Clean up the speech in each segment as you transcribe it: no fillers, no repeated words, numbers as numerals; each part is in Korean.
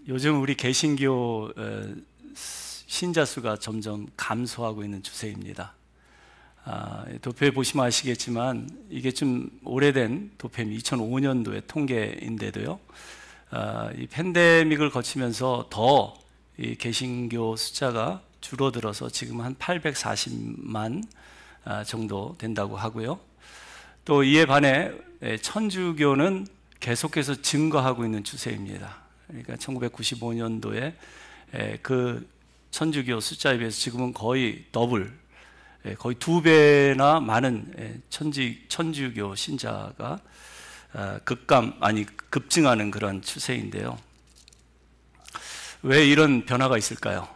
요즘 우리 개신교 신자 수가 점점 감소하고 있는 추세입니다. 도표에 보시면 아시겠지만 이게 좀 오래된 도표입니다. 2005년도의 통계인데도요. 이 팬데믹을 거치면서 더 이 개신교 숫자가 줄어들어서 지금 한 840만 정도 된다고 하고요. 또 이에 반해 천주교는 계속해서 증가하고 있는 추세입니다. 그러니까 1995년도에 그 천주교 숫자에 비해서 지금은 거의 더블, 거의 2배나 많은 천주교 신자가 급증하는 그런 추세인데요. 왜 이런 변화가 있을까요?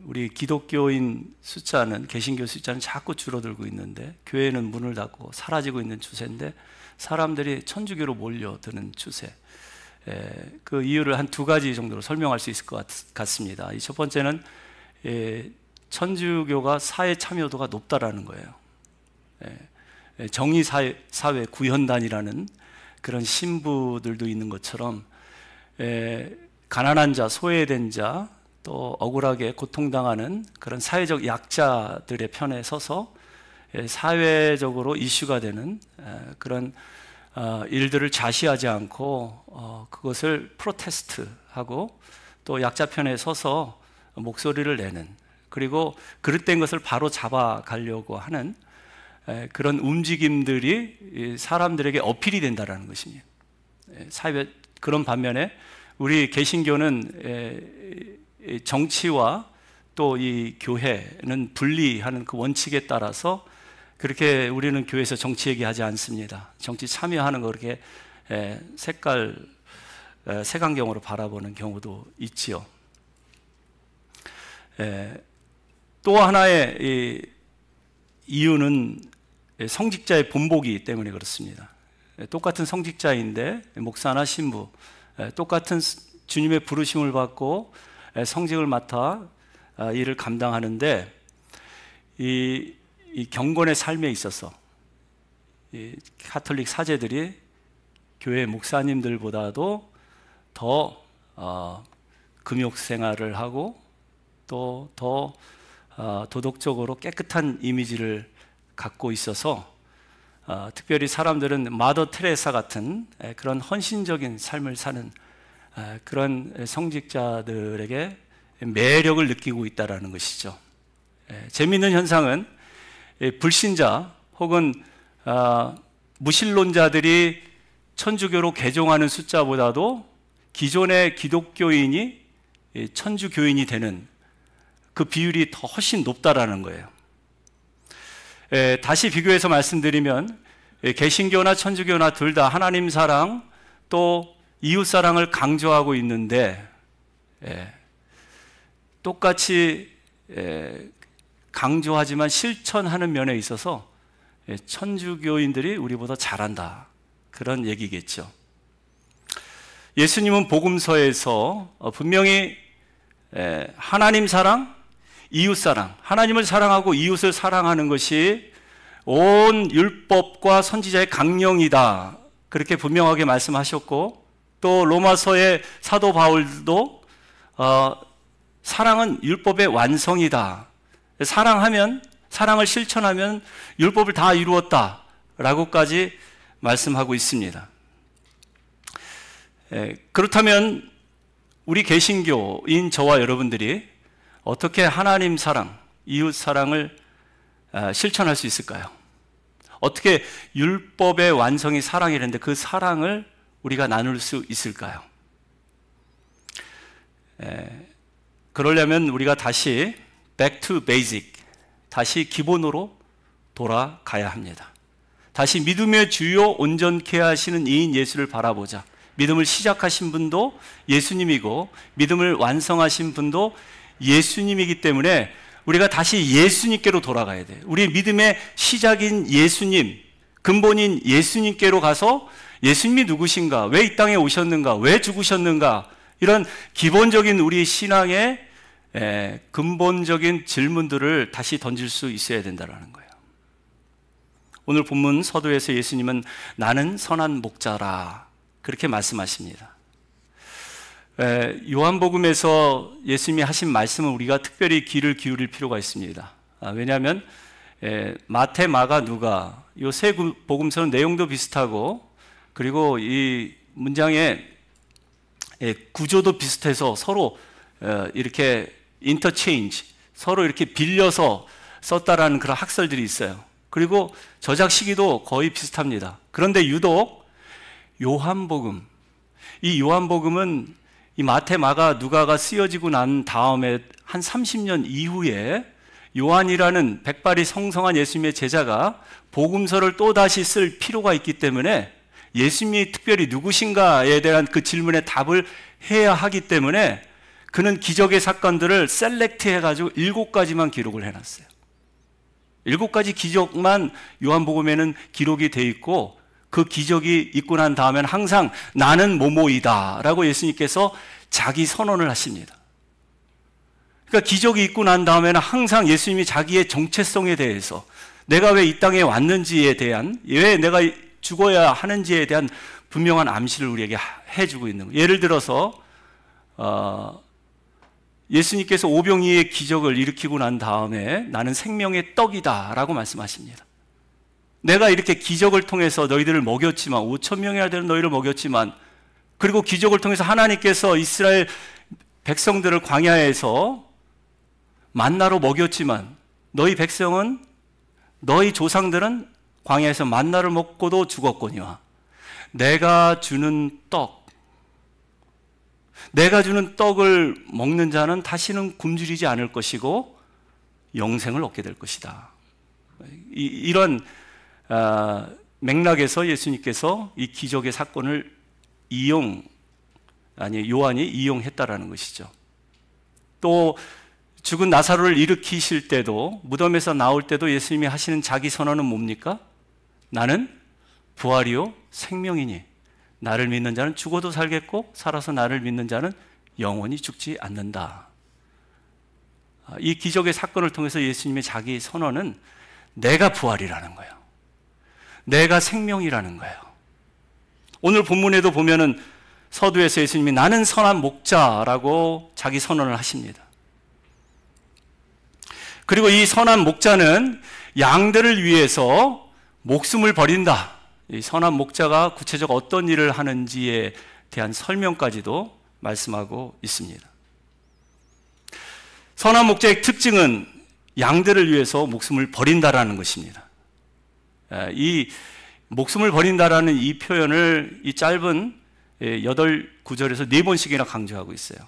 우리 기독교인 숫자는, 개신교 숫자는 자꾸 줄어들고 있는데 교회는 문을 닫고 사라지고 있는 추세인데 사람들이 천주교로 몰려드는 추세. 그 이유를 한 2가지 정도로 설명할 수 있을 것 같습니다. 첫 번째는 천주교가 사회 참여도가 높다라는 거예요. 정의사회 구현단이라는 그런 신부들도 있는 것처럼 가난한 자, 소외된 자, 또 억울하게 고통당하는 그런 사회적 약자들의 편에 서서 사회적으로 이슈가 되는 그런 일들을 좌시하지 않고 그것을 프로테스트하고 또 약자 편에 서서 목소리를 내는, 그리고 그릇된 것을 바로 잡아가려고 하는 그런 움직임들이 사람들에게 어필이 된다는 것입니다. 그런 반면에 우리 개신교는 정치와 또 이 교회는 분리하는 그 원칙에 따라서 그렇게 우리는 교회에서 정치 얘기하지 않습니다. 정치 참여하는 거 그렇게 색안경으로 바라보는 경우도 있지요. 또 하나의 이유는 성직자의 본보기 때문에 그렇습니다. 똑같은 성직자인데 목사나 신부, 똑같은 주님의 부르심을 받고 성직을 맡아 일을 감당하는데 이 경건의 삶에 있어서 이 가톨릭 사제들이 교회 목사님들보다도 더 금욕 생활을 하고 또 더 도덕적으로 깨끗한 이미지를 갖고 있어서 특별히 사람들은 마더 테레사 같은 그런 헌신적인 삶을 사는 그런 성직자들에게 매력을 느끼고 있다는 것이죠. 재미있는 현상은 불신자 혹은 무신론자들이 천주교로 개종하는 숫자보다도 기존의 기독교인이 천주교인이 되는 그 비율이 더 훨씬 높다라는 거예요. 다시 비교해서 말씀드리면 개신교나 천주교나 둘 다 하나님 사랑 또 이웃 사랑을 강조하고 있는데 똑같이 강조하지만 실천하는 면에 있어서 천주교인들이 우리보다 잘한다, 그런 얘기겠죠. 예수님은 복음서에서 분명히 하나님 사랑, 이웃 사랑, 하나님을 사랑하고 이웃을 사랑하는 것이 온 율법과 선지자의 강령이다, 그렇게 분명하게 말씀하셨고, 또 로마서의 사도 바울도 사랑은 율법의 완성이다, 사랑을 실천하면 율법을 다 이루었다 라고까지 말씀하고 있습니다. 그렇다면 우리 개신교인 저와 여러분들이 어떻게 하나님 사랑, 이웃 사랑을 실천할 수 있을까요? 어떻게 율법의 완성이 사랑이라는데 그 사랑을 우리가 나눌 수 있을까요? 그러려면 우리가 다시 back to basic, 다시 기본으로 돌아가야 합니다. 다시 믿음의 주요 온전케 하시는 이인 예수를 바라보자. 믿음을 시작하신 분도 예수님이고 믿음을 완성하신 분도 예수님이기 때문에 우리가 다시 예수님께로 돌아가야 돼요. 우리의 믿음의 시작인 예수님, 근본인 예수님께로 가서 예수님이 누구신가, 왜 이 땅에 오셨는가, 왜 죽으셨는가, 이런 기본적인 우리 신앙의 근본적인 질문들을 다시 던질 수 있어야 된다는 거예요. 오늘 본문 서두에서 예수님은 나는 선한 목자라 그렇게 말씀하십니다. 요한복음에서 예수님이 하신 말씀은 우리가 특별히 귀를 기울일 필요가 있습니다. 왜냐하면 마태, 마가, 누가 이 세 복음서는 내용도 비슷하고 그리고 이 문장의 구조도 비슷해서 서로 이렇게 인터체인지, 서로 이렇게 빌려서 썼다라는 그런 학설들이 있어요. 그리고 저작 시기도 거의 비슷합니다. 그런데 유독 요한복음, 이 요한복음은 이 마태, 마가, 누가가 쓰여지고 난 다음에 한 30년 이후에 요한이라는 백발이 성성한 예수님의 제자가 복음서를 또다시 쓸 필요가 있기 때문에 예수님이 특별히 누구신가에 대한 그 질문에 답을 해야 하기 때문에 그는 기적의 사건들을 셀렉트 해가지고 7가지만 기록을 해놨어요. 7가지 기적만 요한복음에는 기록이 돼 있고 그 기적이 있고 난 다음에는 항상 나는 뭐뭐이다 라고 예수님께서 자기 선언을 하십니다. 그러니까 기적이 있고 난 다음에는 항상 예수님이 자기의 정체성에 대해서 내가 왜 이 땅에 왔는지에 대한, 왜 내가 죽어야 하는지에 대한 분명한 암시를 우리에게 해주고 있는 거예요. 예를 들어서 예수님께서 오병이의 기적을 일으키고 난 다음에 나는 생명의 떡이다 라고 말씀하십니다. 내가 이렇게 기적을 통해서 너희들을 먹였지만 5,000명이나 되는 너희를 먹였지만 그리고 기적을 통해서 하나님께서 이스라엘 백성들을 광야에서 만나로 먹였지만 너희 백성은, 너희 조상들은 광야에서 만나를 먹고도 죽었거니와 내가 주는 떡, 내가 주는 떡을 먹는 자는 다시는 굶주리지 않을 것이고 영생을 얻게 될 것이다. 이런 맥락에서 예수님께서 이 기적의 사건을 요한이 이용했다라는 것이죠. 또 죽은 나사로를 일으키실 때도, 무덤에서 나올 때도 예수님이 하시는 자기 선언은 뭡니까? 나는 부활이요 생명이니 나를 믿는 자는 죽어도 살겠고 살아서 나를 믿는 자는 영원히 죽지 않는다. 이 기적의 사건을 통해서 예수님의 자기 선언은 내가 부활이라는 거예요. 내가 생명이라는 거예요. 오늘 본문에도 보면은 서두에서 예수님이 나는 선한 목자라고 자기 선언을 하십니다. 그리고 이 선한 목자는 양들을 위해서 목숨을 버린다. 이 선한 목자가 구체적으로 어떤 일을 하는지에 대한 설명까지도 말씀하고 있습니다. 선한 목자의 특징은 양들을 위해서 목숨을 버린다라는 것입니다. 이 목숨을 버린다라는 이 표현을 이 짧은 8구절에서 4번씩이나 강조하고 있어요.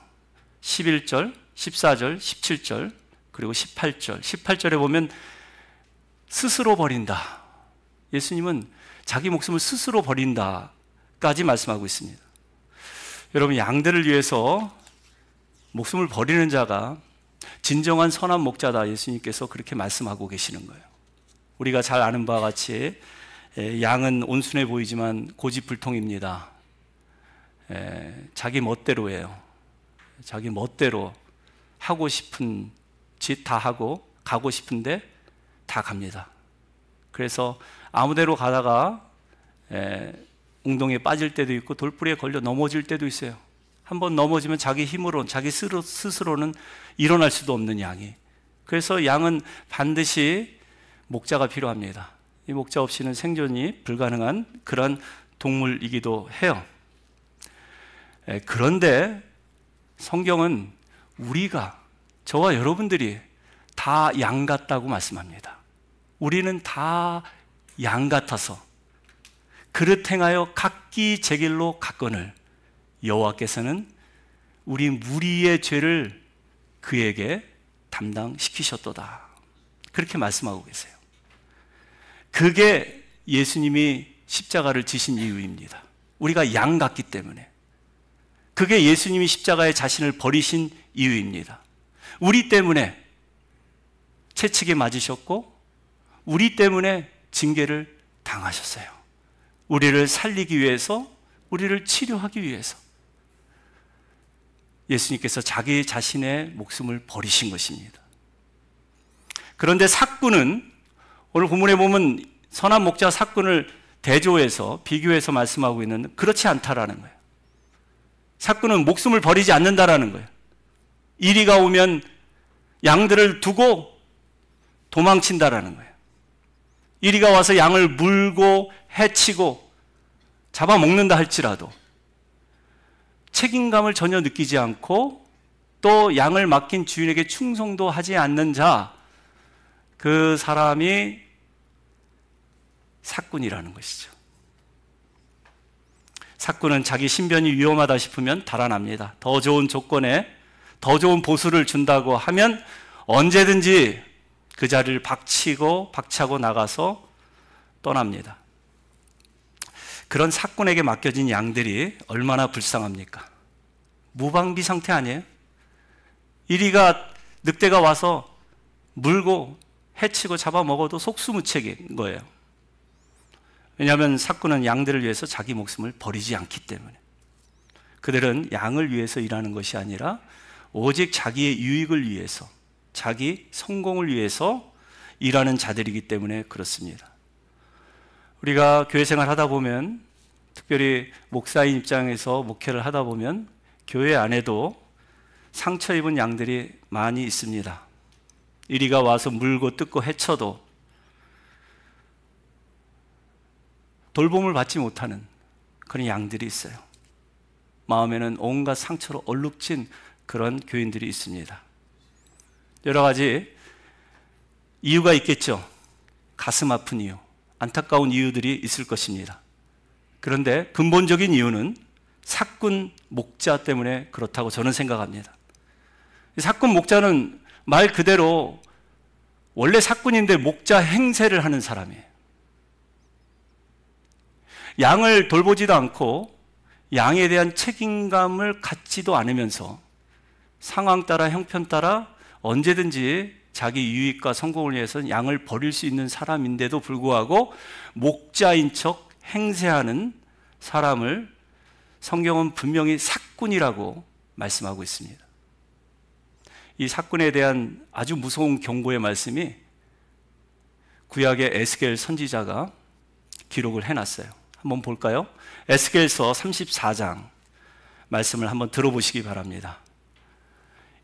11절, 14절, 17절, 그리고 18절. 18절에 보면 스스로 버린다. 예수님은 자기 목숨을 스스로 버린다까지 말씀하고 있습니다. 여러분, 양들을 위해서 목숨을 버리는 자가 진정한 선한 목자다. 예수님께서 그렇게 말씀하고 계시는 거예요. 우리가 잘 아는 바와 같이 양은 온순해 보이지만 고집불통입니다. 자기 멋대로예요. 자기 멋대로 하고 싶은 짓 다 하고 가고 싶은데 다 갑니다. 그래서 아무데로 가다가 웅덩이에 빠질 때도 있고 돌부리에 걸려 넘어질 때도 있어요. 한번 넘어지면 자기 힘으로, 자기 스스로는 일어날 수도 없는 양이. 그래서 양은 반드시 목자가 필요합니다. 이 목자 없이는 생존이 불가능한 그런 동물이기도 해요. 그런데 성경은 우리가, 저와 여러분들이 다 양 같다고 말씀합니다. 우리는 다 양 같아서 그릇 행하여 각기 제 길로 갔거늘 여호와께서는 우리 무리의 죄를 그에게 담당시키셨도다. 그렇게 말씀하고 계세요. 그게 예수님이 십자가를 지신 이유입니다. 우리가 양 같기 때문에. 그게 예수님이 십자가에 자신을 버리신 이유입니다. 우리 때문에 채찍에 맞으셨고 우리 때문에 징계를 당하셨어요. 우리를 살리기 위해서, 우리를 치료하기 위해서 예수님께서 자기 자신의 목숨을 버리신 것입니다. 그런데 삭군은, 오늘 본문에 보면 선한 목자 삭군을 대조해서 비교해서 말씀하고 있는, 그렇지 않다라는 거예요. 삭군은 목숨을 버리지 않는다라는 거예요. 이리가 오면 양들을 두고 도망친다라는 거예요. 이리가 와서 양을 물고 해치고 잡아먹는다 할지라도 책임감을 전혀 느끼지 않고 또 양을 맡긴 주인에게 충성도 하지 않는 자, 그 사람이 삭군이라는 것이죠. 삭군은 자기 신변이 위험하다 싶으면 달아납니다. 더 좋은 조건에 더 좋은 보수를 준다고 하면 언제든지 그 자리를 박차고 나가서 떠납니다. 그런 삭군에게 맡겨진 양들이 얼마나 불쌍합니까? 무방비 상태 아니에요? 이리가 늑대가 와서 물고 해치고 잡아먹어도 속수무책인 거예요. 왜냐하면 삭군은 양들을 위해서 자기 목숨을 버리지 않기 때문에. 그들은 양을 위해서 일하는 것이 아니라 오직 자기의 유익을 위해서, 자기 성공을 위해서 일하는 자들이기 때문에 그렇습니다. 우리가 교회 생활 하다 보면, 특별히 목사인 입장에서 목회를 하다 보면 교회 안에도 상처 입은 양들이 많이 있습니다. 이리가 와서 물고 뜯고 해쳐도 돌봄을 받지 못하는 그런 양들이 있어요. 마음에는 온갖 상처로 얼룩진 그런 교인들이 있습니다. 여러 가지 이유가 있겠죠. 가슴 아픈 이유, 안타까운 이유들이 있을 것입니다. 그런데 근본적인 이유는 삭군 목자 때문에 그렇다고 저는 생각합니다. 삭군 목자는 말 그대로 원래 삭군인데 목자 행세를 하는 사람이에요. 양을 돌보지도 않고 양에 대한 책임감을 갖지도 않으면서 상황 따라 형편 따라 언제든지 자기 유익과 성공을 위해서 양을 버릴 수 있는 사람인데도 불구하고 목자인 척 행세하는 사람을 성경은 분명히 삭군이라고 말씀하고 있습니다. 이 삭군에 대한 아주 무서운 경고의 말씀이 구약의 에스겔 선지자가 기록을 해놨어요. 한번 볼까요? 에스겔서 34장 말씀을 한번 들어보시기 바랍니다.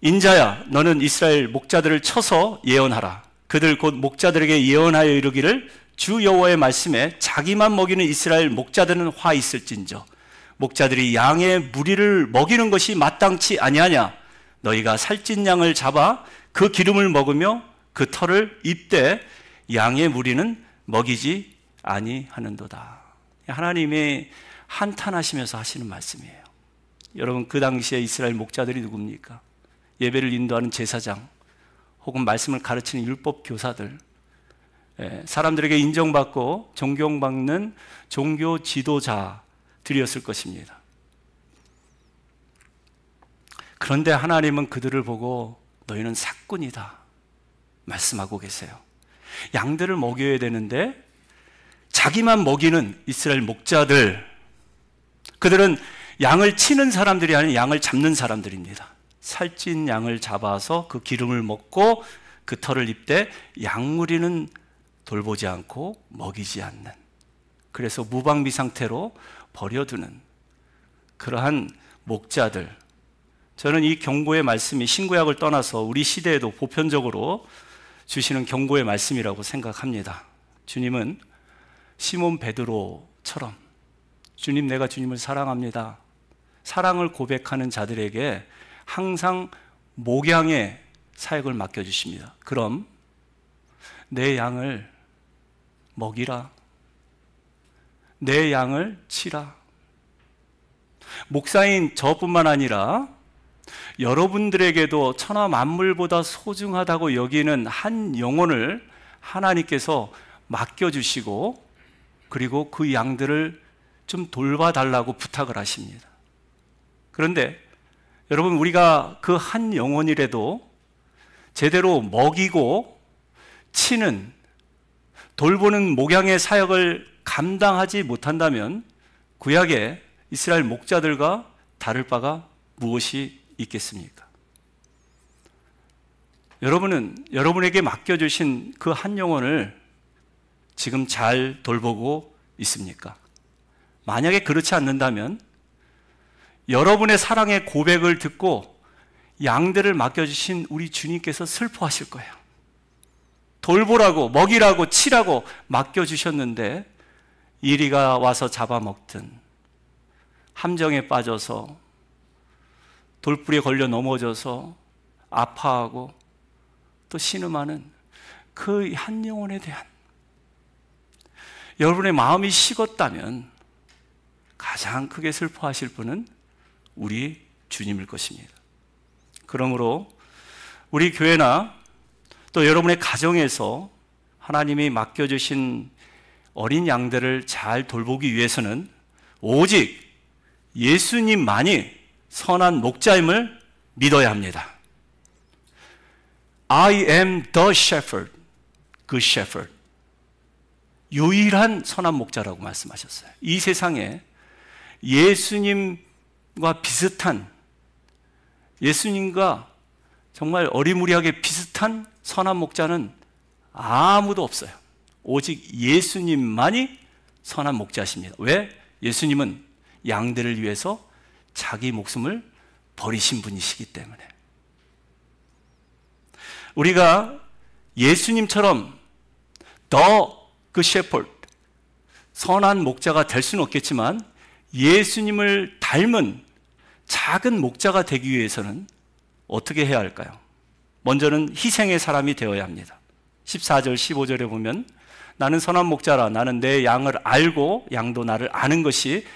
인자야, 너는 이스라엘 목자들을 쳐서 예언하라. 그들 곧 목자들에게 예언하여 이르기를 주 여호와의 말씀에 자기만 먹이는 이스라엘 목자들은 화 있을진저 목자들이 양의 무리를 먹이는 것이 마땅치 아니하냐. 너희가 살찐 양을 잡아 그 기름을 먹으며 그 털을 입되 양의 무리는 먹이지 아니하는도다. 하나님이 한탄하시면서 하시는 말씀이에요. 여러분, 그 당시에 이스라엘 목자들이 누굽니까? 예배를 인도하는 제사장 혹은 말씀을 가르치는 율법 교사들, 사람들에게 인정받고 존경받는 종교 지도자들이었을 것입니다. 그런데 하나님은 그들을 보고 너희는 삭군이다 말씀하고 계세요. 양들을 먹여야 되는데 자기만 먹이는 이스라엘 목자들, 그들은 양을 치는 사람들이 아닌 양을 잡는 사람들입니다. 살찐 양을 잡아서 그 기름을 먹고 그 털을 입되 양무리는 돌보지 않고 먹이지 않는, 그래서 무방비 상태로 버려두는 그러한 목자들. 저는 이 경고의 말씀이 신구약을 떠나서 우리 시대에도 보편적으로 주시는 경고의 말씀이라고 생각합니다. 주님은 시몬 베드로처럼 주님, 내가 주님을 사랑합니다. 사랑을 고백하는 자들에게 항상 목양의 사역을 맡겨주십니다. 그럼 내 양을 먹이라. 내 양을 치라. 목사인 저뿐만 아니라 여러분들에게도 천하 만물보다 소중하다고 여기는 한 영혼을 하나님께서 맡겨주시고 그리고 그 양들을 좀 돌봐달라고 부탁을 하십니다. 그런데 여러분, 우리가 그 한 영혼이라도 제대로 먹이고 치는, 돌보는 목양의 사역을 감당하지 못한다면 구약의 이스라엘 목자들과 다를 바가 무엇이 있겠습니까? 여러분은 여러분에게 맡겨주신 그 한 영혼을 지금 잘 돌보고 있습니까? 만약에 그렇지 않는다면 여러분의 사랑의 고백을 듣고 양들을 맡겨주신 우리 주님께서 슬퍼하실 거예요. 돌보라고, 먹이라고, 치라고 맡겨주셨는데 이리가 와서 잡아먹든, 함정에 빠져서 돌불에 걸려 넘어져서 아파하고 또 신음하는 그 한 영혼에 대한 여러분의 마음이 식었다면 가장 크게 슬퍼하실 분은 우리 주님일 것입니다. 그러므로 우리 교회나 또 여러분의 가정에서 하나님이 맡겨주신 어린 양들을 잘 돌보기 위해서는 오직 예수님만이 선한 목자임을 믿어야 합니다. I am the shepherd, good shepherd. 유일한 선한 목자라고 말씀하셨어요. 이 세상에 예수님과 비슷한, 예수님과 정말 어리무리하게 비슷한 선한 목자는 아무도 없어요. 오직 예수님만이 선한 목자십니다. 왜? 예수님은 양들을 위해서 자기 목숨을 버리신 분이시기 때문에. 우리가 예수님처럼 더 그 셰퍼드, 선한 목자가 될 수는 없겠지만 예수님을 닮은 작은 목자가 되기 위해서는 어떻게 해야 할까요? 먼저는 희생의 사람이 되어야 합니다. 14절, 15절에 보면 나는 선한 목자라, 나는 내 양을 알고 양도 나를 아는 것이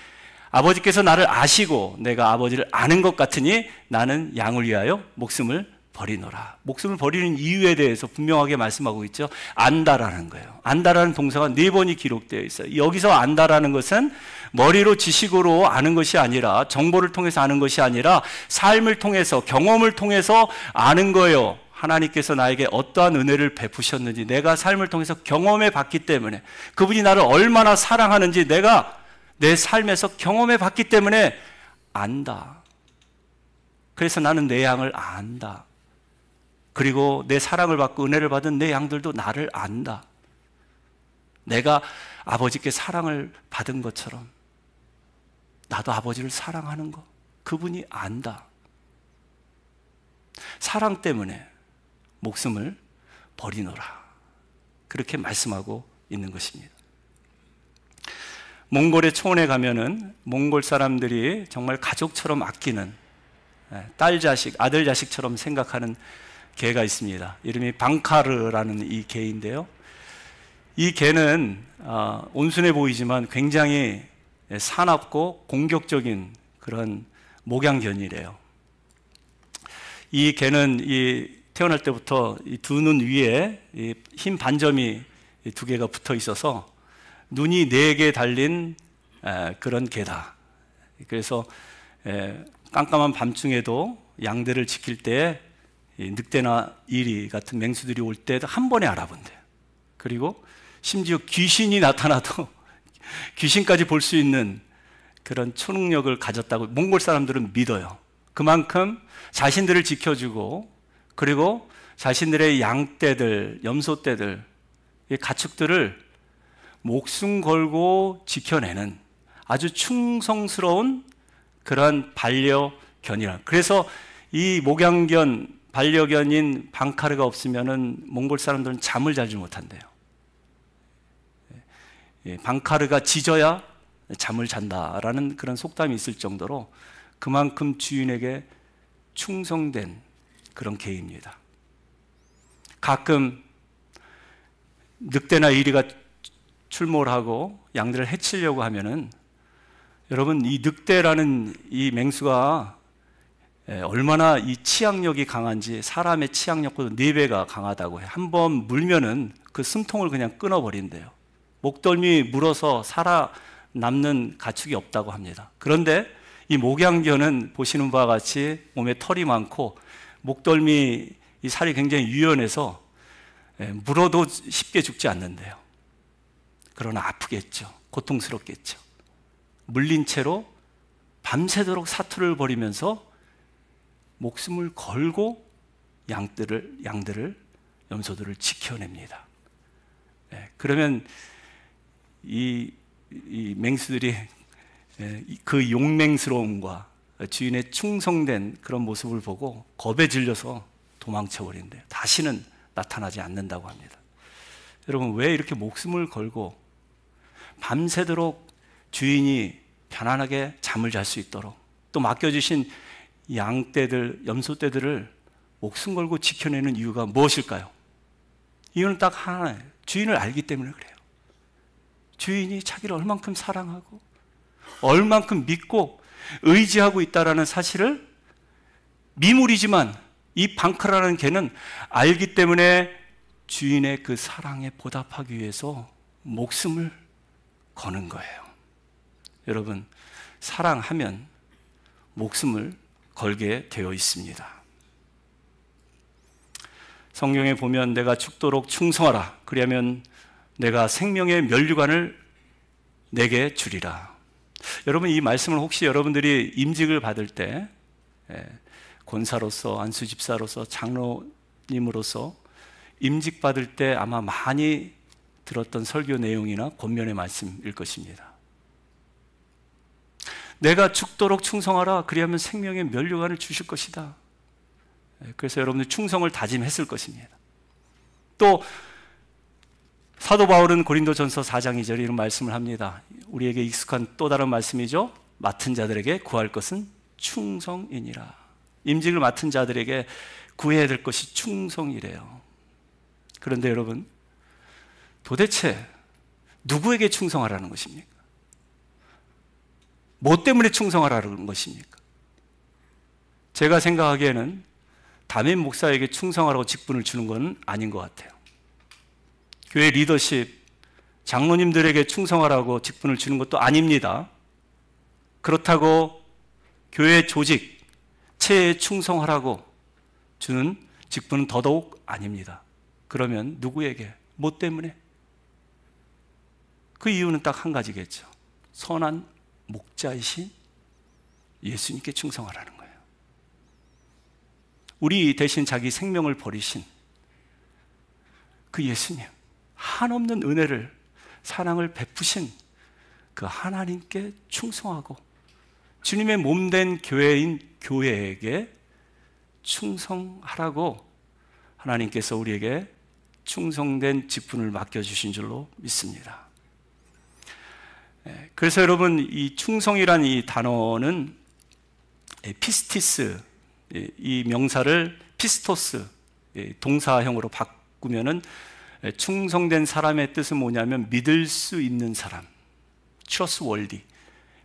아버지께서 나를 아시고 내가 아버지를 아는 것 같으니 나는 양을 위하여 목숨을 버리노라. 목숨을 버리는 이유에 대해서 분명하게 말씀하고 있죠. 안다라는 거예요. 안다라는 동사가 4번이 기록되어 있어요. 여기서 안다라는 것은 머리로 지식으로 아는 것이 아니라, 정보를 통해서 아는 것이 아니라 삶을 통해서, 경험을 통해서 아는 거예요. 하나님께서 나에게 어떠한 은혜를 베푸셨는지 내가 삶을 통해서 경험해 봤기 때문에, 그분이 나를 얼마나 사랑하는지 내가 내 삶에서 경험해 봤기 때문에 안다. 그래서 나는 내 양을 안다. 그리고 내 사랑을 받고 은혜를 받은 내 양들도 나를 안다. 내가 아버지께 사랑을 받은 것처럼 나도 아버지를 사랑하는 거, 그분이 안다. 사랑 때문에 목숨을 버리노라. 그렇게 말씀하고 있는 것입니다. 몽골의 초원에 가면은 몽골 사람들이 정말 가족처럼 아끼는, 딸 자식, 아들 자식처럼 생각하는 개가 있습니다. 이름이 방카르라는 이 개인데요. 이 개는 온순해 보이지만 굉장히 사납고 공격적인 그런 목양견이래요. 이 개는 태어날 때부터 이 두 눈 위에 흰 반점이 2개가 붙어 있어서 눈이 4개 달린 그런 개다. 그래서 깜깜한 밤중에도 양들을 지킬 때 늑대나 이리 같은 맹수들이 올 때 한 번에 알아본대요. 그리고 심지어 귀신이 나타나도 귀신까지 볼 수 있는 그런 초능력을 가졌다고 몽골 사람들은 믿어요. 그만큼 자신들을 지켜주고, 그리고 자신들의 양떼들, 염소떼들, 가축들을 목숨 걸고 지켜내는 아주 충성스러운 그런 반려견이라. 그래서 이 목양견, 반려견인 방카르가 없으면은 몽골 사람들은 잠을 자지 못한대요. 방카르가 짖어야 잠을 잔다라는 그런 속담이 있을 정도로 그만큼 주인에게 충성된 그런 개입니다. 가끔 늑대나 이리가 출몰 하고 양들을 해치려고 하면은, 여러분, 이 늑대라는 이 맹수가 얼마나 이 치악력이 강한지, 사람의 치악력보다 4배가 강하다고 해요. 한번 물면은 그 숨통을 그냥 끊어버린대요. 목덜미 물어서 살아남는 가축이 없다고 합니다. 그런데 이 목양견은 보시는 바와 같이 몸에 털이 많고 목덜미 이 살이 굉장히 유연해서 물어도 쉽게 죽지 않는데요. 그러나 아프겠죠. 고통스럽겠죠. 물린 채로 밤새도록 사투를 벌이면서 목숨을 걸고 양들을, 염소들을 지켜냅니다. 그러면 이 맹수들이 그 용맹스러움과 주인의 충성된 그런 모습을 보고 겁에 질려서 도망쳐버린대요. 다시는 나타나지 않는다고 합니다. 여러분, 왜 이렇게 목숨을 걸고 밤새도록 주인이 편안하게 잠을 잘 수 있도록 또 맡겨주신 양떼들, 염소떼들을 목숨 걸고 지켜내는 이유가 무엇일까요? 이유는 딱 하나예요. 주인을 알기 때문에 그래요. 주인이 자기를 얼만큼 사랑하고 얼만큼 믿고 의지하고 있다는 사실을 미물이지만 이 방크라는 개는 알기 때문에 주인의 그 사랑에 보답하기 위해서 목숨을 거는 거예요. 여러분, 사랑하면 목숨을 걸게 되어 있습니다. 성경에 보면 내가 죽도록 충성하라. 그리하면 내가 생명의 면류관을 내게 주리라. 여러분, 이 말씀을 혹시 여러분들이 임직을 받을 때 권사로서, 안수집사로서, 장로님으로서 임직 받을 때 아마 많이 들었던 설교 내용이나 권면의 말씀일 것입니다. 내가 죽도록 충성하라. 그리하면 생명의 면류관을 주실 것이다. 그래서 여러분들 충성을 다짐했을 것입니다. 또 사도 바울은 고린도전서 4장 2절에 이런 말씀을 합니다. 우리에게 익숙한 또 다른 말씀이죠. 맡은 자들에게 구할 것은 충성이니라. 임직을 맡은 자들에게 구해야 될 것이 충성이래요. 그런데 여러분, 도대체 누구에게 충성하라는 것입니까? 뭐 때문에 충성하라는 것입니까? 제가 생각하기에는 담임 목사에게 충성하라고 직분을 주는 건 아닌 것 같아요. 교회 리더십, 장로님들에게 충성하라고 직분을 주는 것도 아닙니다. 그렇다고 교회 조직, 체에 충성하라고 주는 직분은 더더욱 아닙니다. 그러면 누구에게, 뭐 때문에? 그 이유는 딱 한 가지겠죠. 선한 목자이신 예수님께 충성하라는 거예요. 우리 대신 자기 생명을 버리신 그 예수님, 한없는 은혜를, 사랑을 베푸신 그 하나님께 충성하고 주님의 몸된 교회인 교회에게 충성하라고 하나님께서 우리에게 충성된 직분을 맡겨주신 줄로 믿습니다. 그래서 여러분, 이 충성이란 이 단어는 피스티스, 이 명사를 피스토스, 동사형으로 바꾸면은 충성된 사람의 뜻은 뭐냐면 믿을 수 있는 사람, trustworthy,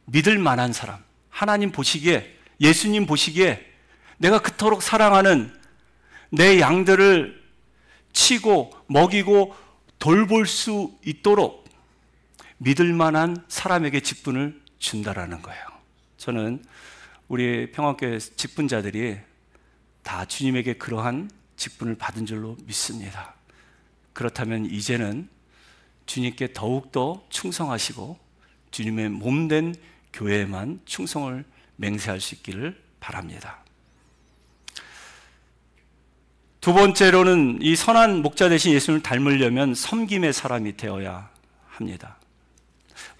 믿을 만한 사람. 하나님 보시기에, 예수님 보시기에 내가 그토록 사랑하는 내 양들을 치고 먹이고 돌볼 수 있도록 믿을 만한 사람에게 직분을 준다라는 거예요. 저는 우리 평화교회 직분자들이 다 주님에게 그러한 직분을 받은 줄로 믿습니다. 그렇다면 이제는 주님께 더욱더 충성하시고 주님의 몸된 교회에만 충성을 맹세할 수 있기를 바랍니다. 두 번째로는 이 선한 목자 대신 예수님을 닮으려면 섬김의 사람이 되어야 합니다.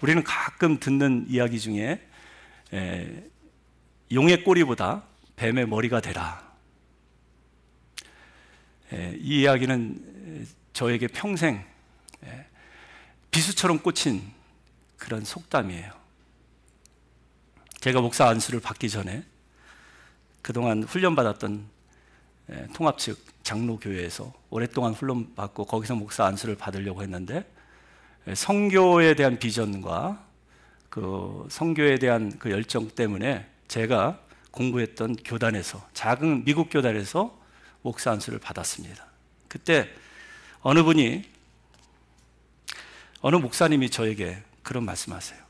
우리는 가끔 듣는 이야기 중에 용의 꼬리보다 뱀의 머리가 되라. 이 이야기는 저에게 평생 비수처럼 꽂힌 그런 속담이에요. 제가 목사 안수를 받기 전에 그동안 훈련받았던 통합 측 장로교회에서 오랫동안 훈련받고 거기서 목사 안수를 받으려고 했는데 선교에 대한 비전과 그 선교에 대한 그 열정 때문에 제가 공부했던 교단에서, 작은 미국 교단에서 목사 안수를 받았습니다. 그때 어느 목사님이 저에게 그런 말씀하세요.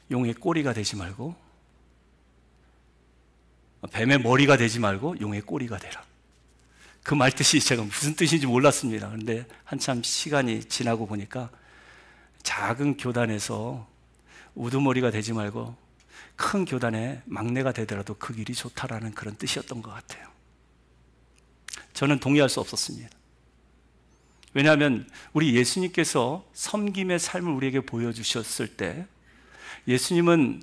용의 꼬리가 되지 말고, 뱀의 머리가 되지 말고 용의 꼬리가 되라. 그 말 뜻이 제가 무슨 뜻인지 몰랐습니다. 그런데 한참 시간이 지나고 보니까 작은 교단에서 우두머리가 되지 말고 큰 교단의 막내가 되더라도 그 길이 좋다라는 그런 뜻이었던 것 같아요. 저는 동의할 수 없었습니다. 왜냐하면 우리 예수님께서 섬김의 삶을 우리에게 보여주셨을 때 예수님은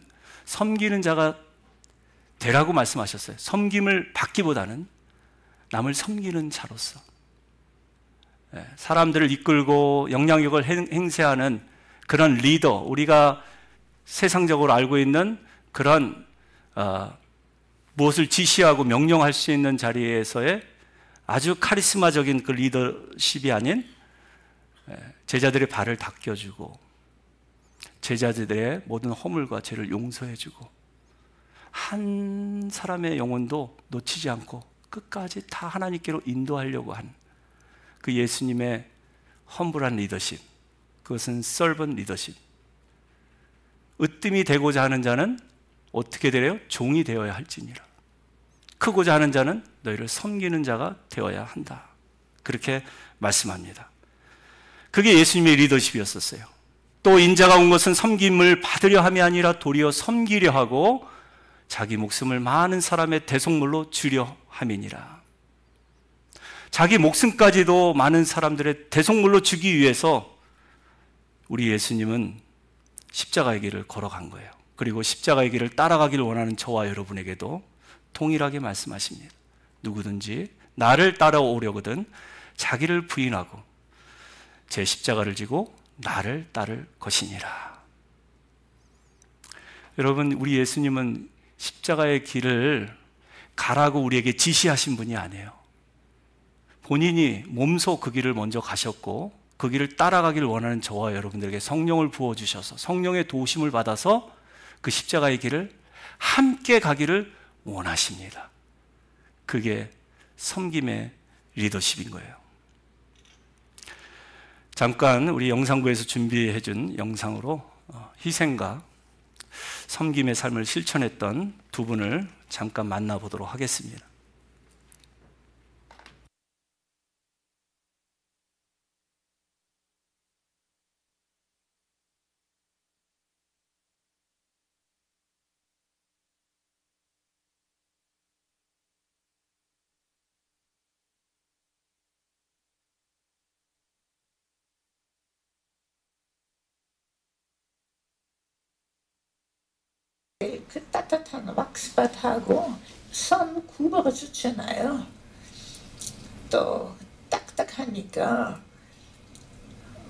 섬기는 자가 되라고 말씀하셨어요. 섬김을 받기보다는 남을 섬기는 자로서 사람들을 이끌고 영향력을 행사하는 그런 리더, 우리가 세상적으로 알고 있는 그런 무엇을 지시하고 명령할 수 있는 자리에서의 아주 카리스마적인 그 리더십이 아닌 제자들의 발을 닦여주고 제자들의 모든 허물과 죄를 용서해주고 한 사람의 영혼도 놓치지 않고 끝까지 다 하나님께로 인도하려고 한 그 예수님의 험불한 리더십, 그것은 servant 리더십. 으뜸이 되고자 하는 자는 어떻게 되래요? 종이 되어야 할지니라. 크고자 하는 자는 너희를 섬기는 자가 되어야 한다. 그렇게 말씀합니다. 그게 예수님의 리더십이었었어요. 또 인자가 온 것은 섬김을 받으려 함이 아니라 도리어 섬기려 하고 자기 목숨을 많은 사람의 대속물로 주려 함이니라. 자기 목숨까지도 많은 사람들의 대속물로 주기 위해서 우리 예수님은 십자가의 길을 걸어간 거예요. 그리고 십자가의 길을 따라가기를 원하는 저와 여러분에게도 동일하게 말씀하십니다. 누구든지 나를 따라오려거든 자기를 부인하고 제 십자가를 지고 나를 따를 것이니라. 여러분, 우리 예수님은 십자가의 길을 가라고 우리에게 지시하신 분이 아니에요. 본인이 몸소 그 길을 먼저 가셨고 그 길을 따라가기를 원하는 저와 여러분들에게 성령을 부어주셔서 성령의 도우심을 받아서 그 십자가의 길을 함께 가기를 원하십니다. 그게 섬김의 리더십인 거예요. 잠깐 우리 영상부에서 준비해 준 영상으로 희생과 섬김의 삶을 실천했던 두 분을 잠깐 만나보도록 하겠습니다. 그 따뜻한 왁스밭하고 선 굽어주잖아요. 또 딱딱하니까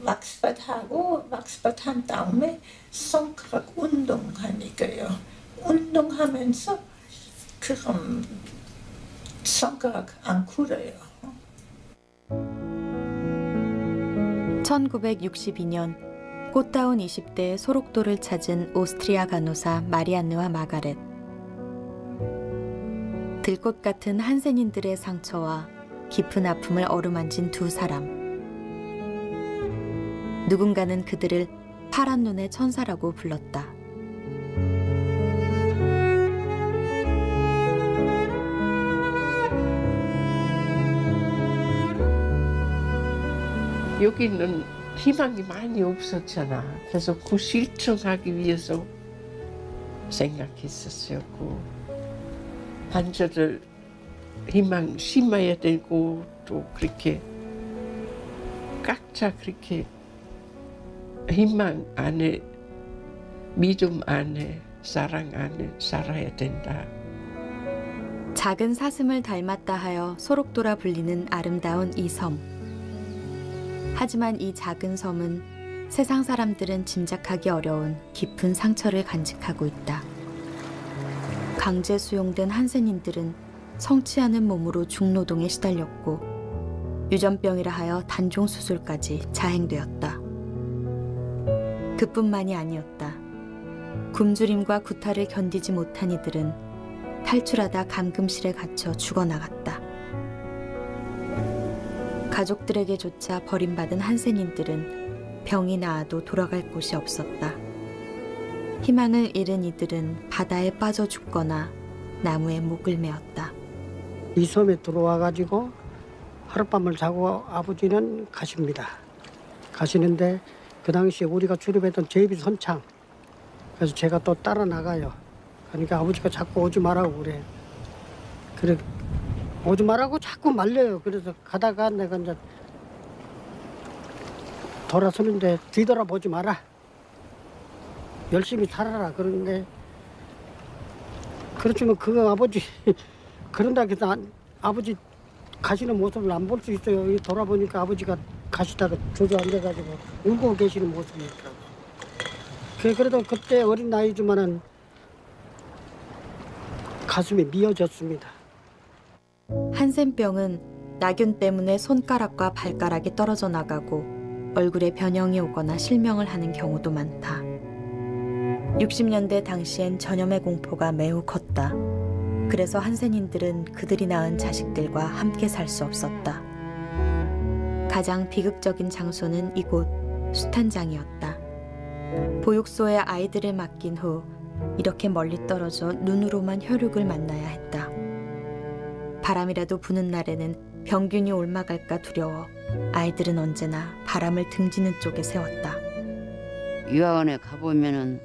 왁스밭하고 왁스밭 한 다음에 손가락 운동하니까요. 운동하면서 그럼 손가락 안 굳어요. 1962년 꽃다운 20대의 소록도를 찾은 오스트리아 간호사 마리안느와 마가렛. 들꽃 같은 한센인들의 상처와 깊은 아픔을 어루만진 두 사람. 누군가는 그들을 파란 눈의 천사라고 불렀다. 여기는 희망이 많이 없었잖아. 그래서 그 실천하기 위해서 생각했었어요. 그 환자들 희망 심어야 되고 또 그렇게 각자 그렇게 희망 안에 믿음 안에 사랑 안에 살아야 된다. 작은 사슴을 닮았다 하여 소록도라 불리는 아름다운 이 섬. 하지만 이 작은 섬은 세상 사람들은 짐작하기 어려운 깊은 상처를 간직하고 있다. 강제 수용된 한센인들은 성취하는 몸으로 중노동에 시달렸고 유전병이라 하여 단종 수술까지 자행되었다. 그뿐만이 아니었다. 굶주림과 구타를 견디지 못한 이들은 탈출하다 감금실에 갇혀 죽어나갔다. 가족들에게조차 버림받은 한센인들은 병이 나아도 돌아갈 곳이 없었다. 희망을 잃은 이들은 바다에 빠져 죽거나 나무에 목을 메었다. 이 섬에 들어와가지고 하룻밤을 자고 아버지는 가십니다. 가시는데 그 당시에 우리가 출입했던 제비 선창. 그래서 제가 또 따라 나가요. 그러니까 아버지가 자꾸 오지 말라고 그래. 그래 오지 말라고 자꾸 말려요. 그래서 가다가 내가 이제 돌아서는데 뒤돌아보지 마라. 열심히 살아라. 그런데 그렇지만 그 아버지 그런다 해서 아버지 가시는 모습을 안 볼 수 있어요. 돌아보니까 아버지가 가시다가 주저앉아가지고 울고 계시는 모습이더라고요. 그래도 그때 어린 나이지만은 가슴이 미어졌습니다. 한센병은 나균 때문에 손가락과 발가락이 떨어져 나가고 얼굴에 변형이 오거나 실명을 하는 경우도 많다. 60년대 당시엔 전염의 공포가 매우 컸다. 그래서 한센인들은 그들이 낳은 자식들과 함께 살 수 없었다. 가장 비극적인 장소는 이곳 수탄장이었다. 보육소에 아이들을 맡긴 후 이렇게 멀리 떨어져 눈으로만 혈육을 만나야 했다. 바람이라도 부는 날에는 병균이 옮아갈까 두려워 아이들은 언제나 바람을 등지는 쪽에 세웠다. 유아원에 가보면은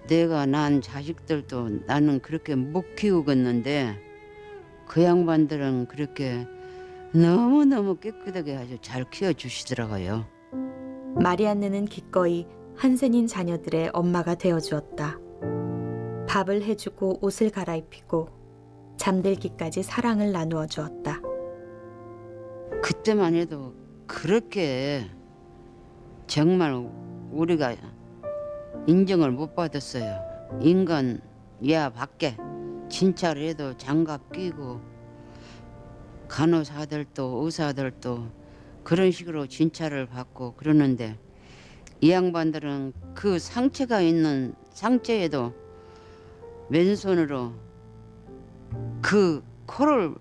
내가 낳은 자식들도 나는 그렇게 못 키우겠는데 그 양반들은 그렇게 너무너무 깨끗하게 아주 잘 키워주시더라고요. 마리안느는 기꺼이 한센인 자녀들의 엄마가 되어주었다. 밥을 해주고 옷을 갈아입히고 잠들기까지 사랑을 나누어 주었다. 그때만 해도 그렇게 정말 우리가 인정을 못 받았어요. 인간 야 밖에 진찰을 해도 장갑 끼고 간호사들도 의사들도 그런 식으로 진찰을 받고 그러는데 이 양반들은 그 상처가 있는 상처에도 맨손으로 그 코를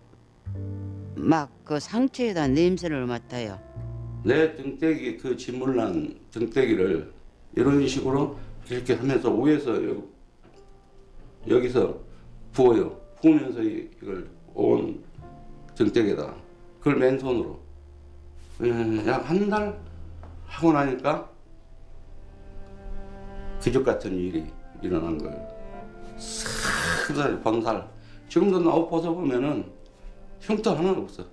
막 그 상처에다 냄새를 맡아요. 내 등대기 그 짓물난 등대기를 이런 식으로 이렇게 하면서 위에서 여기서 부어요. 부으면서 이걸 온 등대기에다 그걸 맨손으로 약 한 달 하고 나니까 기적 같은 일이 일어난 거예요. 살 번살. 지금도 나와 벗어보면은 흉터 하나는 없어.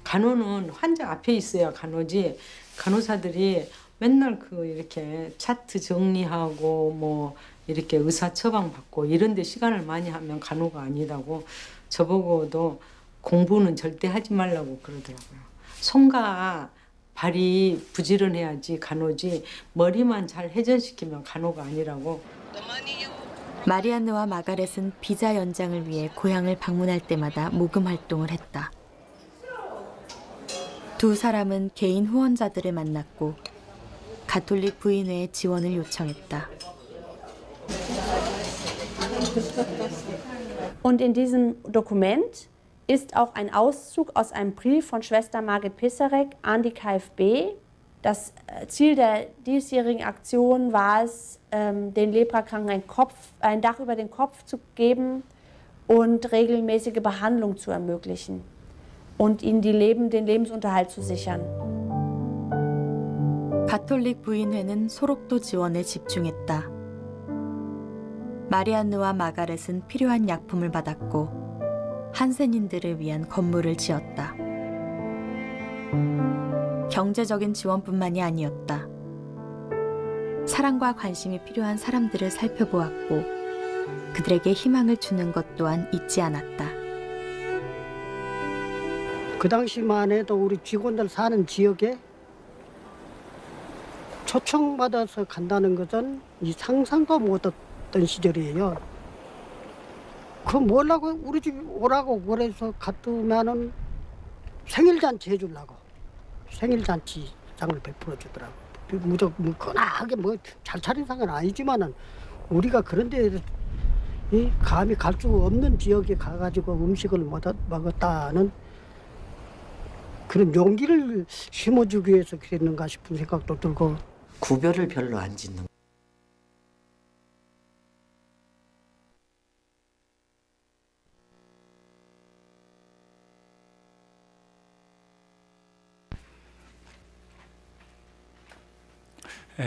간호는 환자 앞에 있어야 간호지. 간호사들이 맨날 그 이렇게 차트 정리하고 뭐 이렇게 의사 처방 받고 이런 데 시간을 많이 하면 간호가 아니라고 저보고도 공부는 절대 하지 말라고 그러더라고요. 손과 발이 부지런해야지 간호지 머리만 잘 회전시키면 간호가 아니라고. 마리안느와 마가렛은 비자 연장을 위해 고향을 방문할 때마다 모금 활동을 했다. 두 사람은 개인 후원자들을 만났고 가톨릭 부인회의 지원을 요청했다. Und in diesem Dokument ist auch ein Auszug aus einem Brief von Schwester Margit Pisarek an die KfB. Das Ziel der diesjährigen Aktion war es, den Leprakranken ein Dach über den Kopf zu geben und regelmäßige Behandlung zu ermöglichen und ihnen den Lebensunterhalt zu sichern. 가톨릭 부인회는 소록도 지원에 집중했다. 마리안느와 마가렛은 필요한 약품을 받았고 한센인들을 위한 건물을 지었다. 경제적인 지원뿐만이 아니었다. 사랑과 관심이 필요한 사람들을 살펴보았고 그들에게 희망을 주는 것 또한 잊지 않았다. 그 당시만 해도 우리 직원들 사는 지역에 초청받아서 간다는 것은 이 상상도 못했던 시절이에요. 그 뭐라고 우리 집 오라고 그래서 갔으면은 생일잔치 해주려고 생일잔치장을 베풀어 주더라고. 무조건 뭐 건하게 뭐 잘 차린 상은 아니지만은 우리가 그런데 감히 갈 수 없는 지역에 가가지고 음식을 먹었다는 그런 용기를 심어주기 위해서 그랬는가 싶은 생각도 들고. 구별을 별로 안 짓는.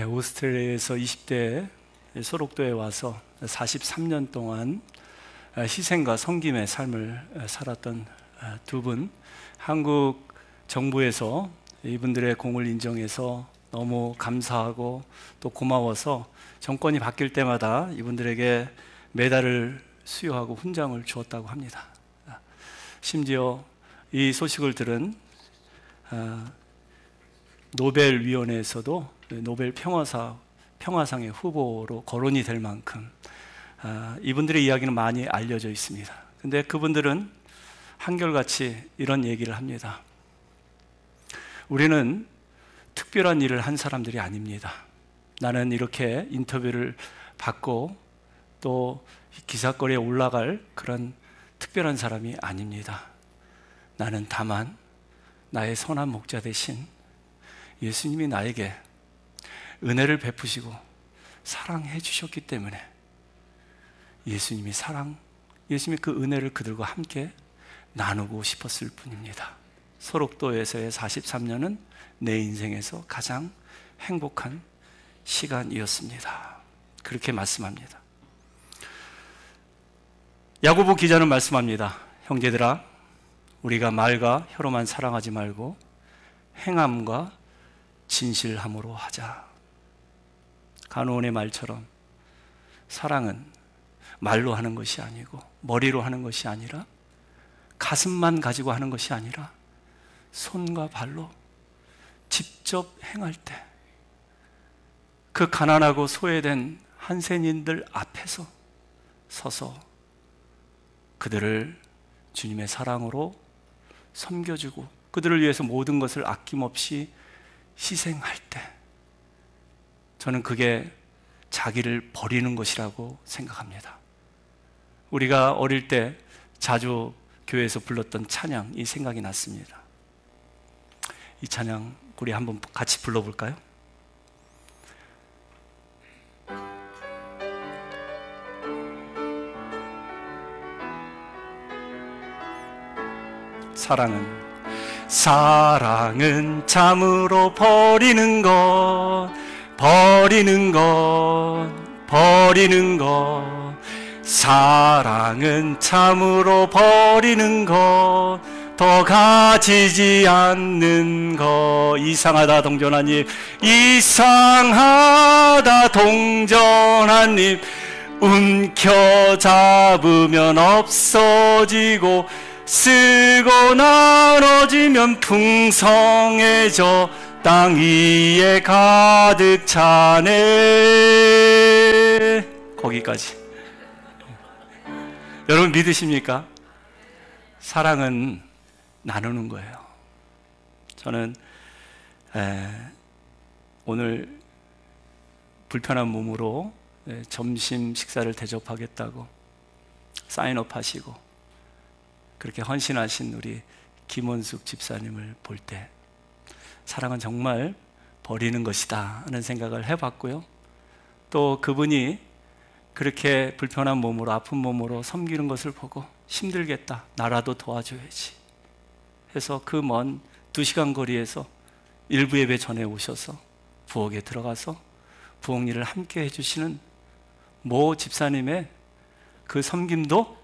오스트리아에서 20대 소록도에 와서 43년 동안 희생과 섬김의 삶을 살았던 두 분, 한국 정부에서 이분들의 공을 인정해서 너무 감사하고 또 고마워서 정권이 바뀔 때마다 이분들에게 메달을 수여하고 훈장을 주었다고 합니다. 심지어 이 소식을 들은 노벨위원회에서도 노벨 평화상의 후보로 거론이 될 만큼 이분들의 이야기는 많이 알려져 있습니다. 근데 그분들은 한결같이 이런 얘기를 합니다. 우리는 특별한 일을 한 사람들이 아닙니다. 나는 이렇게 인터뷰를 받고 또 기사거리에 올라갈 그런 특별한 사람이 아닙니다. 나는 다만 나의 선한 목자 대신 예수님이 나에게 은혜를 베푸시고 사랑해 주셨기 때문에 예수님이 그 은혜를 그들과 함께 나누고 싶었을 뿐입니다. 소록도에서의 43년은 내 인생에서 가장 행복한 시간이었습니다. 그렇게 말씀합니다. 야고보 기자는 말씀합니다. 형제들아, 우리가 말과 혀로만 사랑하지 말고 행함과 진실함으로 하자. 간호원의 말처럼 사랑은 말로 하는 것이 아니고 머리로 하는 것이 아니라 가슴만 가지고 하는 것이 아니라 손과 발로 직접 행할 때 그 가난하고 소외된 한센인들 앞에서 서서 그들을 주님의 사랑으로 섬겨주고 그들을 위해서 모든 것을 아낌없이 희생할 때 저는 그게 자기를 버리는 것이라고 생각합니다. 우리가 어릴 때 자주 교회에서 불렀던 찬양이 생각이 났습니다. 이 찬양 우리 한번 같이 불러볼까요? 사랑은 참으로 버리는 것 사랑은 참으로 버리는 것 더 가지지 않는 것. 이상하다 동전한입, 이상하다 동전한입, 움켜잡으면 없어지고 쓰고 나눠지면 풍성해져 땅 위에 가득 차네. 거기까지. 여러분 믿으십니까? 사랑은 나누는 거예요. 저는 오늘 불편한 몸으로 점심 식사를 대접하겠다고 사인업 하시고 그렇게 헌신하신 우리 김원숙 집사님을 볼 때 사랑은 정말 버리는 것이다 하는 생각을 해봤고요. 또 그분이 그렇게 불편한 몸으로 아픈 몸으로 섬기는 것을 보고 힘들겠다, 나라도 도와줘야지 해서 그 먼 2시간 거리에서 일부 예배 전에 오셔서 부엌에 들어가서 부엌 일을 함께 해주시는 모 집사님의 그 섬김도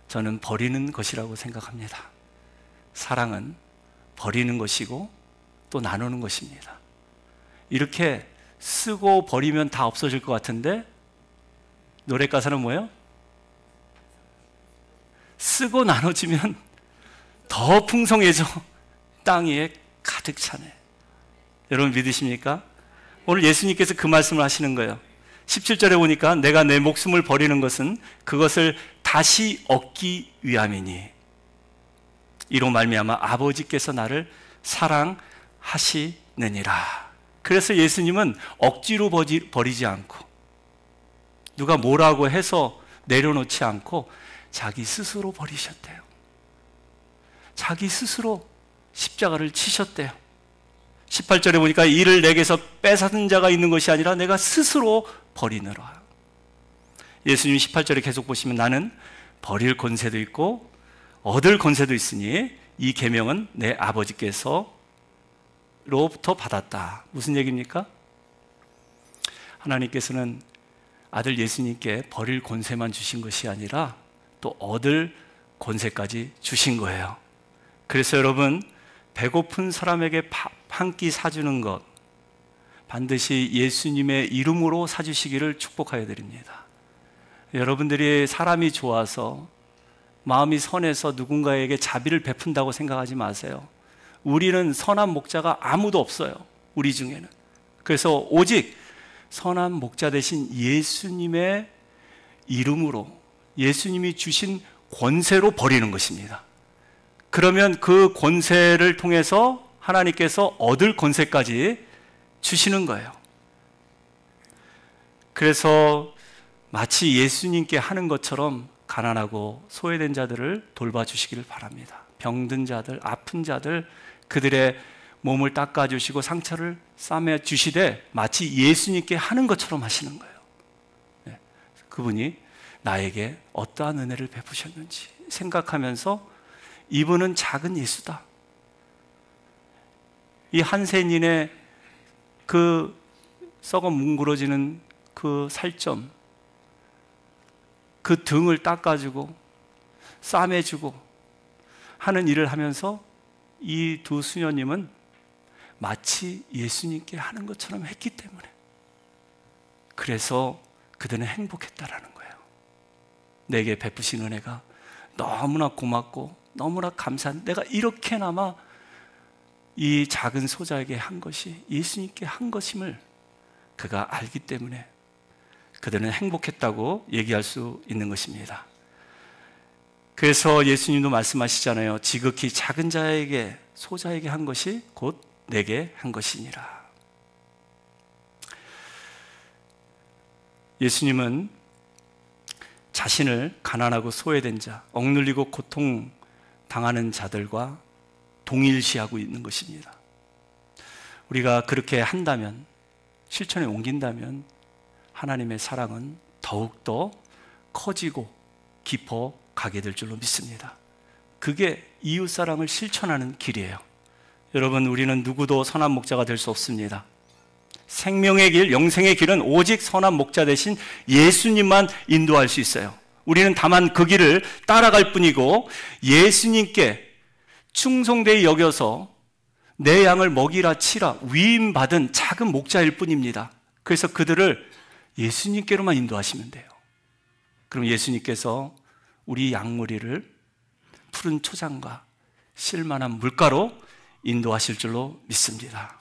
저는 버리는 것이라고 생각합니다. 사랑은 버리는 것이고 또 나누는 것입니다. 이렇게 쓰고 버리면 다 없어질 것 같은데 노래 가사는 뭐예요? 쓰고 나눠지면 더 풍성해져 땅 위에 가득 차네. 여러분 믿으십니까? 오늘 예수님께서 그 말씀을 하시는 거예요. 17절에 보니까 내가 내 목숨을 버리는 것은 그것을 다시 얻기 위함이니 이로 말미암아 아버지께서 나를 사랑하시느니라. 그래서 예수님은 억지로 버리지 않고 누가 뭐라고 해서 내려놓지 않고 자기 스스로 버리셨대요. 자기 스스로 십자가를 치셨대요. 18절에 보니까 이를 내게서 뺏어든 자가 있는 것이 아니라 내가 스스로 버리느라. 예수님이 18절에 계속 보시면 나는 버릴 권세도 있고 얻을 권세도 있으니 이 계명은 내 아버지께서로부터 받았다. 무슨 얘기입니까? 하나님께서는 아들 예수님께 버릴 권세만 주신 것이 아니라 또 얻을 권세까지 주신 거예요. 그래서 여러분 배고픈 사람에게 밥 한 끼 사주는 것 반드시 예수님의 이름으로 사주시기를 축복하여 드립니다. 여러분들이 사람이 좋아서 마음이 선해서 누군가에게 자비를 베푼다고 생각하지 마세요. 우리는 선한 목자가 아무도 없어요. 우리 중에는. 그래서 오직 선한 목자 되신 예수님의 이름으로, 예수님이 주신 권세로 버리는 것입니다. 그러면 그 권세를 통해서 하나님께서 얻을 권세까지 주시는 거예요. 그래서 마치 예수님께 하는 것처럼 가난하고 소외된 자들을 돌봐주시기를 바랍니다. 병든 자들, 아픈 자들, 그들의 몸을 닦아주시고 상처를 싸매주시되 마치 예수님께 하는 것처럼 하시는 거예요. 네. 그분이 나에게 어떠한 은혜를 베푸셨는지 생각하면서 이분은 작은 예수다. 이 한센인의 그 썩어 뭉그러지는 그 살점, 그 등을 닦아주고 싸매주고 하는 일을 하면서 이 두 수녀님은 마치 예수님께 하는 것처럼 했기 때문에, 그래서 그들은 행복했다라는 거예요. 내게 베푸신 은혜가 너무나 고맙고 너무나 감사한, 내가 이렇게나마 이 작은 소자에게 한 것이 예수님께 한 것임을 그가 알기 때문에 그들은 행복했다고 얘기할 수 있는 것입니다. 그래서 예수님도 말씀하시잖아요. 지극히 작은 자에게, 소자에게 한 것이 곧 내게 한 것이니라. 예수님은 자신을 가난하고 소외된 자, 억눌리고 고통당하는 자들과 동일시하고 있는 것입니다. 우리가 그렇게 한다면, 실천에 옮긴다면 하나님의 사랑은 더욱더 커지고 깊어 가게 될 줄로 믿습니다. 그게 이웃사랑을 실천하는 길이에요. 여러분, 우리는 누구도 선한 목자가 될 수 없습니다. 생명의 길, 영생의 길은 오직 선한 목자 되신 예수님만 인도할 수 있어요. 우리는 다만 그 길을 따라갈 뿐이고 예수님께 충성되이 여겨서 내 양을 먹이라 치라 위임받은 작은 목자일 뿐입니다. 그래서 그들을 예수님께로만 인도하시면 돼요. 그럼 예수님께서 우리 양무리를 푸른 초장과 실만한 물가로 인도하실 줄로 믿습니다.